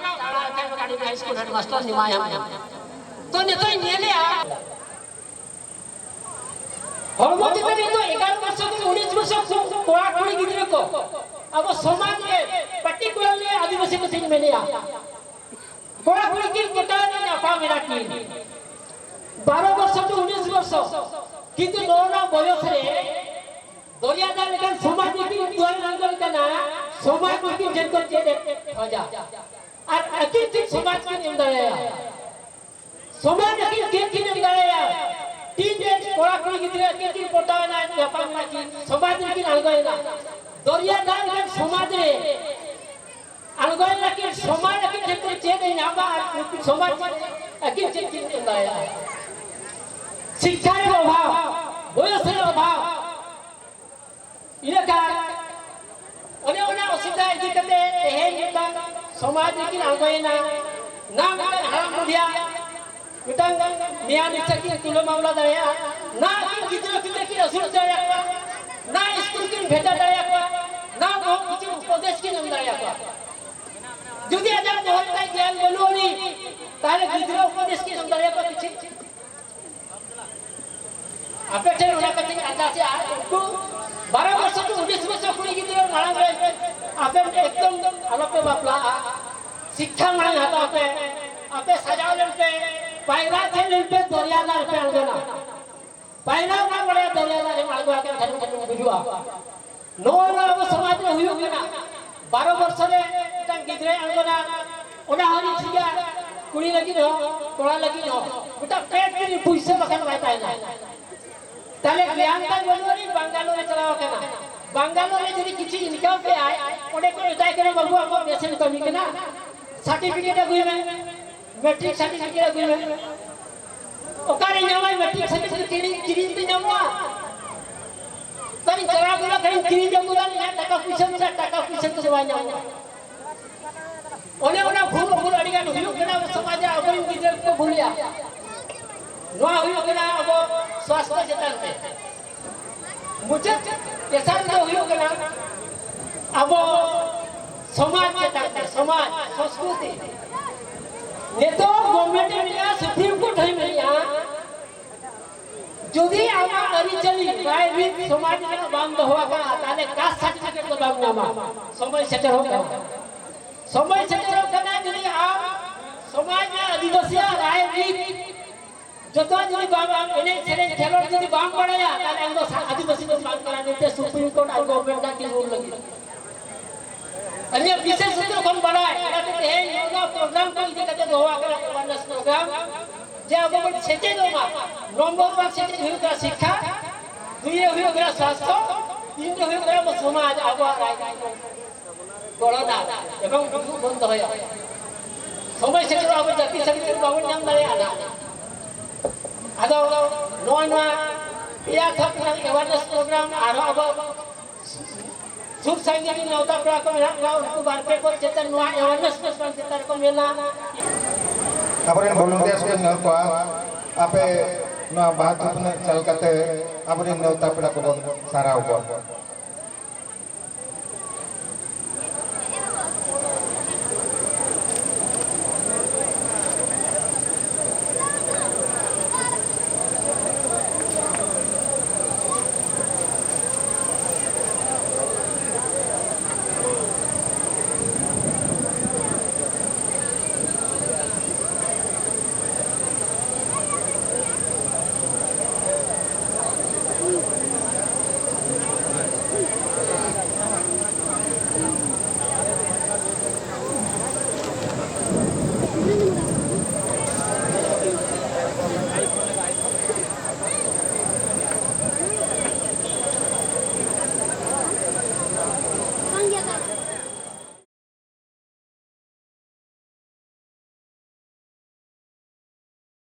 high school headmaster Nimai तो नितो नेलिया हरमो चितन तो 11 वर्ष को 19 वर्ष कोड़ा कोड़ी गिद्रे को अब समाज में पर्टिकुलरली आदिवासी को सिंह मेलिया कोड़ा कोड़ी की गोटा ने नाफा मेरा की 12 वर्ष तो 19 वर्ष किंतु नौना बयस रे दरियादार लेकिन समाज की द्वार रंगल कना समाज की जनको चेदे होजा और अकिल समाज की निंदाया समाज की निंदाया तीन कोड़ा कोड़ी गिद्रे अकिल कोटा ना व्यापार ना की समाज की अलगयना दरियादार लेकिन समाज रे अलगयना की समाज की जनको चेदे नाबा समाज अकिल की निंदाया शिक्षा के अभाव बयस रे अभाव इनका अने असुविधा इदी कते हे निका समाज की अलगयना ना हराम बुढ़िया मिटंग मियां निचा की तुलो मामला दया ना की गिद्रो की असुर दया ना स्कूल की भेजा दया ना वो किसी उपदेश की नम दया जुदी आजा बहुत का ज्ञान बोलोनी तारे गिद्रो उपदेश की नम दया पर पीछे अपेक्षा उना कते आजा से को 12 वर्ष तो 19 वर्ष कुड़ी गिद्रो मांग रहे आपे एकदम अलग बापला शिक्षा मांग हाता आपे सजावल पे पायरा थे पे दरियादार पे अलगना पायरा ना बड़े दरियादार में अलगवा के धन बुझुआ नो अब समाज में हुयो केना 12 वर्ष रे ता गिद्रे अलगना ओना हरी छिया कुड़ी लगी न कोड़ा लगी न बेटा पेट की पैसे बखन रहता है ना ताले ज्ञान का बोलोनी बंगालो में चलाओ केना बंगालो में जदी किछि इनकम पे आए ओडे को जाय करे बाबू हम मेसेज करनी केना सर्टिफिकेट गुइमे मैट्रिक सर्टिफिकेट गुइमे ओकारे नवाई मैट्रिक सर्टिफिकेट किरी ते नमवा तनी जरा गुला करी किरी जमुला ने टाका पैसा तो सेवा नमवा ओने भूल अडिगा हुयो केना समाज अगरी गिदर को भूलिया नो हुयो केना अब स्वास्थ्य जतन पे मुझे ऐसा तो हुयो केना अब समाज जतन समाज संस्कृति ने तो गवर्नमेंट में सुप्रीम कोर्ट है मिलिया যদি আমার অরিজিনালি প্রাইভেট সমাজ में বান্ধ হওয়া का তাহলে কাস্ট সার্টিফিকেট তো দাম নামা সময় সেটা হোক समय सेटर करना যদি आप समाज में आदिवासी राजनीति जतो যদি बाबा एने सेरे खेलो যদি बाम पड़ाया ताले हम आदिवासी को बात करा देते सुप्रीम कोर्ट और गवर्नमेंट का की रूल लगी अन्य विशेष सूत्र कौन बनाए कहते हैं योगा प्रोग्राम को इसे कहते होवा करा अवेयरनेस प्रोग्राम जे गवर्नमेंट सेटे दोमा नंबर 1 सेटे हुई का शिक्षा दुई हुई का स्वास्थ्य तीन हुई का समाज आगो राजनीति गणना एवं बंद होया समय सेटर अब जाति समिति बावन नाम दारे आना आदो नोना या थपना अवेयरनेस प्रोग्राम आरो अब सुख संगीत नौता प्रा को मेरा उनको बारके को चेतन नोआ अवेयरनेस प्रोग्राम चेतन को मेला अपने वॉलंटियर्स को न को आपे नोआ बात अपने चल करते अपने नौता प्रा को सारा ऊपर